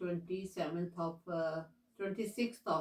26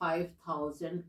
5000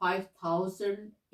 5000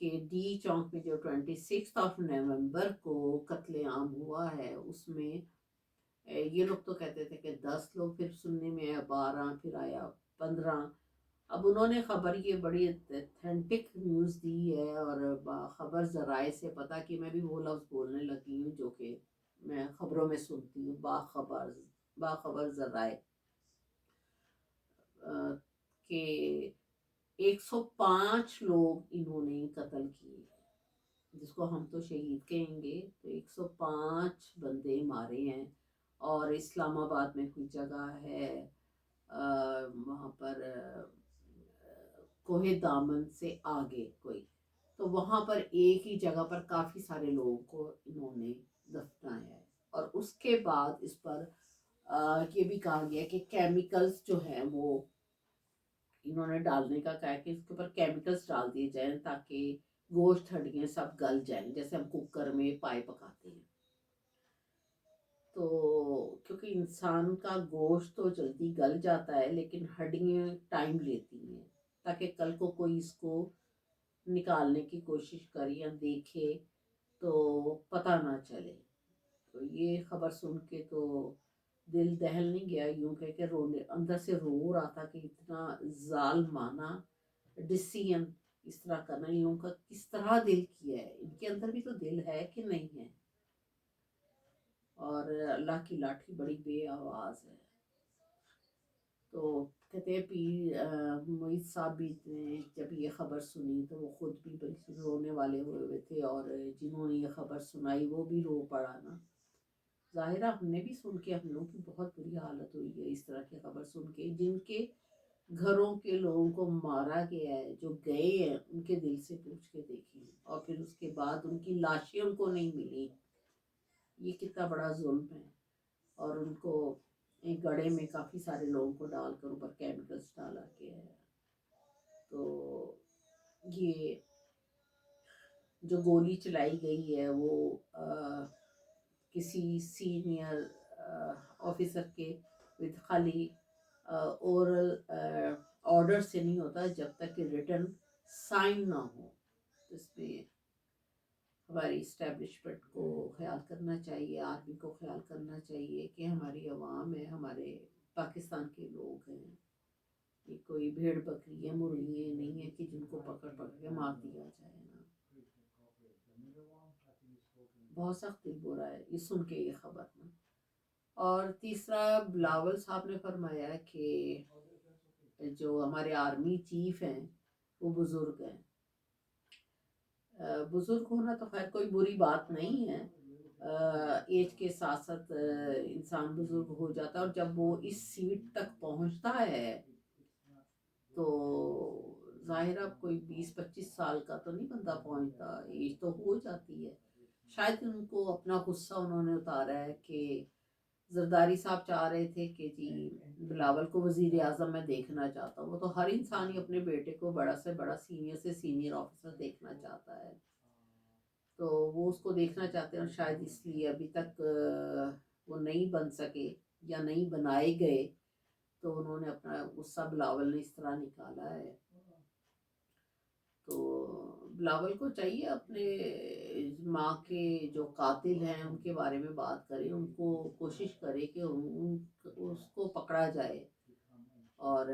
کہ ڈی چونک میں جو 26 نومبر کو قتل عام ہوا ہے، اس میں یہ لوگ تو کہتے تھے کہ 10 لوگ، پھر سننے میں آیا 12، پھر آیا 15۔ اب انہوں نے خبر یہ بڑی اتھینٹک نیوز دی ہے، اور باخبر ذرائع سے پتہ کہ میں بھی وہ لفظ بولنے لگی ہوں جو کہ میں خبروں میں سنتی ہوں، باخبر ذرائع، کہ 105 لوگ انہوں نے قتل کیے، جس کو ہم تو شہید کہیں گے، تو 105 بندے مارے ہیں۔ اور اسلام آباد میں کوئی جگہ ہے وہاں پر کوہ دامن سے آگے کوئی، تو وہاں پر ایک ہی جگہ پر کافی سارے لوگوں کو انہوں نے دفنایا ہے۔ اور اس کے بعد اس پر یہ بھی کہا گیا کہ کیمیکلز جو ہیں وہ انہوں نے ڈالنے کا کہا کہ اس کے اوپر کیمیکلز ڈال دیے جائیں تاکہ گوشت ہڈیاں سب گل جائیں، جیسے ہم کوکر میں پائے پکاتے ہیں۔ تو کیونکہ انسان کا گوشت تو جلدی گل جاتا ہے، لیکن ہڈیاں ٹائم لیتی ہیں، تاکہ کل کو کوئی اس کو نکالنے کی کوشش کرے یا دیکھے تو پتہ نہ چلے۔ تو یہ خبر سن کے تو دل دہل نہیں گیا، یوں کہ رونے اندر سے رو رہا تھا کہ اتنا ظالمانہ ڈسیزن اس طرح کرنا، یوں کا کس طرح دل کیا ہے، ان کے اندر بھی تو دل ہے کہ نہیں ہے۔ اور اللہ کی لاٹھی بڑی بے آواز ہے۔ تو کہتے ہیں معید صاحب بھی نے جب یہ خبر سنی تو وہ خود بھی بالکل رونے والے ہوئے تھے، اور جنہوں نے یہ خبر سنائی وہ بھی رو پڑا نا۔ ظاہرہ ہم نے بھی سن کے ہم لوگوں کی بہت بری حالت ہوئی ہے اس طرح کی خبر سن کے، جن کے گھروں کے لوگوں کو مارا گیا ہے، جو گئے ہیں ان کے دل سے پوچھ کے دیکھیں، اور پھر اس کے بعد ان کی لاشیں ان کو نہیں ملی، یہ کتنا بڑا ظلم ہے۔ اور ان کو ایک گڑھے میں کافی سارے لوگوں کو ڈال کر اوپر کیمیکلز ڈالا گیا ہے۔ تو یہ جو گولی چلائی گئی ہے وہ کسی سینئر آفیسر کے وتھ خالی اورل آرڈر سے نہیں ہوتا، جب تک کہ ریٹن سائن نہ ہو۔ اس میں ہماری اسٹیبلشمنٹ کو خیال کرنا چاہیے، آرمی کو خیال کرنا چاہیے کہ ہماری عوام ہے، ہمارے پاکستان کے لوگ ہیں، یہ کوئی بھیڑ بکری ہے، مرغی نہیں ہے کہ جن کو پکڑ کے مار دیا جائے نا۔ بہت سخت دل ہو رہا ہے یہ سن کے یہ خبر نا۔ اور تیسرا، بلاول صاحب نے فرمایا کہ جو ہمارے آرمی چیف ہیں وہ بزرگ ہیں۔ بزرگ ہونا تو خیر کوئی بری بات نہیں ہے، ایج کے ساتھ ساتھ انسان بزرگ ہو جاتا ہے، اور جب وہ اس سیٹ تک پہنچتا ہے تو ظاہر اب کوئی 20-25 سال کا تو نہیں بندہ پہنچتا، ایج تو ہو جاتی ہے۔ شاید ان کو اپنا غصہ انہوں نے اتارا ہے کہ زرداری صاحب چاہ رہے تھے کہ جی بلاول کو وزیر اعظم میں دیکھنا چاہتا ہوں، وہ تو ہر انسان ہی اپنے بیٹے کو بڑا سے بڑا سینئر سے سینئر آفیسر دیکھنا چاہتا ہے، تو وہ اس کو دیکھنا چاہتے ہیں، اور شاید اس لیے ابھی تک وہ نہیں بن سکے یا نہیں بنائے گئے، تو انہوں نے اپنا غصہ بلاول نے اس طرح نکالا ہے۔ تو بلاول کو چاہیے اپنے ماں کے جو قاتل ہیں ان کے بارے میں بات کرے، ان کو کوشش کرے کہ اس کو پکڑا جائے، اور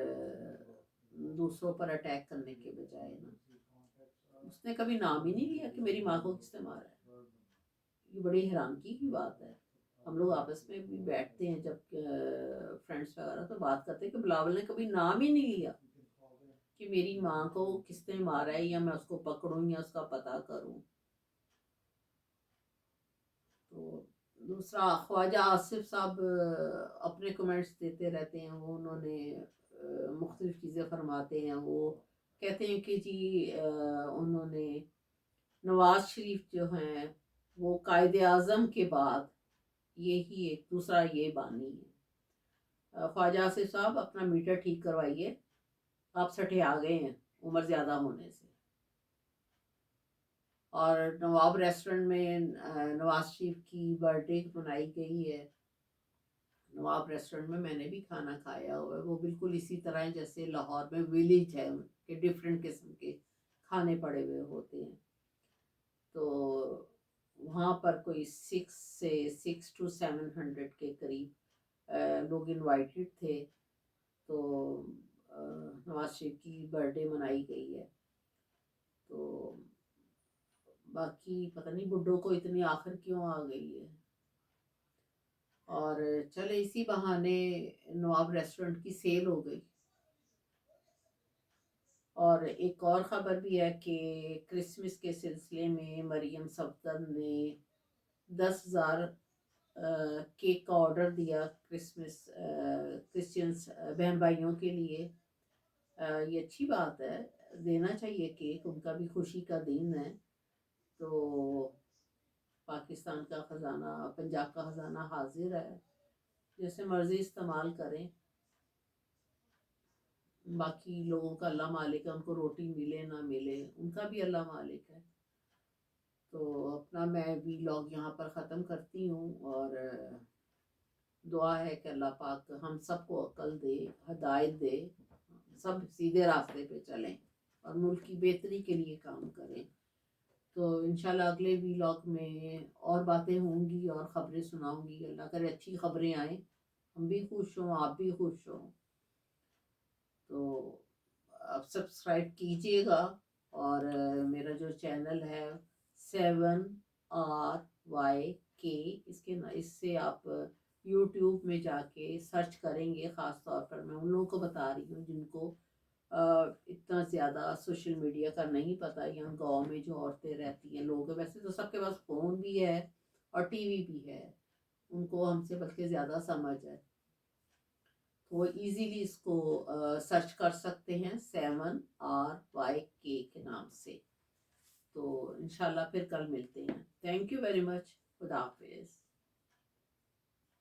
دوسروں پر اٹیک کرنے کے بجائے نا۔ اس نے کبھی نام ہی نہیں لیا کہ میری ماں کو کس نے مارا ہے، یہ بڑی حیرانگی کی بات ہے۔ ہم لوگ آپس میں بھی بیٹھتے ہیں جب فرینڈس وغیرہ تو بات کرتے ہیں کہ بلاول نے کبھی نام ہی نہیں لیا کہ میری ماں کو کس نے مارا ہے، یا میں اس کو پکڑوں یا اس کا پتہ کروں۔ تو دوسرا، خواجہ آصف صاحب اپنے کمنٹس دیتے رہتے ہیں، وہ انہوں نے مختلف چیزیں فرماتے ہیں، وہ کہتے ہیں کہ جی انہوں نے نواز شریف جو ہیں وہ قائد اعظم کے بعد یہی ایک دوسرا یہ بانی ہے۔ خواجہ آصف صاحب اپنا میٹر ٹھیک کروائیے، آپ سٹھے آ گئے ہیں عمر زیادہ ہونے سے۔ اور نواب ریسٹورنٹ میں نواز شریف کی برتھ ڈے منائی گئی ہے، نواب ریسٹورنٹ میں میں نے بھی کھانا کھایا ہوا ہے، وہ بالکل اسی طرح ہے جیسے لاہور میں ویلیج ہے کہ ڈفرینٹ قسم کے کھانے پڑے ہوئے ہوتے ہیں. تو وہاں پر کوئی 6 to 700 کے قریب لوگ انوائٹیڈ تھے. تو نواز شریف کی برتھ ڈے منائی گئی ہے. تو باقی پتہ نہیں بڈھوں کو اتنی آخر کیوں آ گئی ہے. اور چلے اسی بہانے نواب ریسٹورنٹ کی سیل ہو گئی. اور ایک اور خبر بھی ہے کہ کرسمس کے سلسلے میں مریم صفدر نے 10,000 کیک کا آرڈر دیا کرسچنس بہن بھائیوں کے لیے. یہ اچھی بات ہے، دینا چاہیے کیک، ان کا بھی خوشی کا دن ہے. تو پاکستان کا خزانہ، پنجاب کا خزانہ حاضر ہے، جیسے مرضی استعمال کریں. باقی لوگوں کا اللہ مالک ہے، ان کو روٹی ملے نہ ملے ان کا بھی اللہ مالک ہے. تو اپنا میں ولاگ یہاں پر ختم کرتی ہوں، اور دعا ہے کہ اللہ پاک ہم سب کو عقل دے، ہدایت دے، سب سیدھے راستے پہ چلیں اور ملک کی بہتری کے لیے کام کریں. تو انشاءاللہ اگلے ولاگ میں اور باتیں ہوں گی اور خبریں سناؤں گی. اللہ کرے اچھی خبریں آئیں، ہم بھی خوش ہوں، آپ بھی خوش ہوں. تو آپ سبسکرائب کیجئے گا. اور میرا جو چینل ہے 7RYK، اس سے آپ یوٹیوب میں جا کے سرچ کریں گے. خاص طور پر میں ان لوگوں کو بتا رہی ہوں جن کو اتنا زیادہ سوشل میڈیا کا نہیں پتہ. یہاں گاؤں میں جو عورتیں رہتی ہیں، لوگ ویسے تو سب کے پاس فون بھی ہے اور ٹی وی بھی ہے، ان کو ہم سے بلکہ زیادہ سمجھ ہے. وہ ایزیلی اس کو سرچ کر سکتے ہیں 7RYK کے نام سے. تو انشاءاللہ پھر کل ملتے ہیں. Thank you very much. خدا حافظ.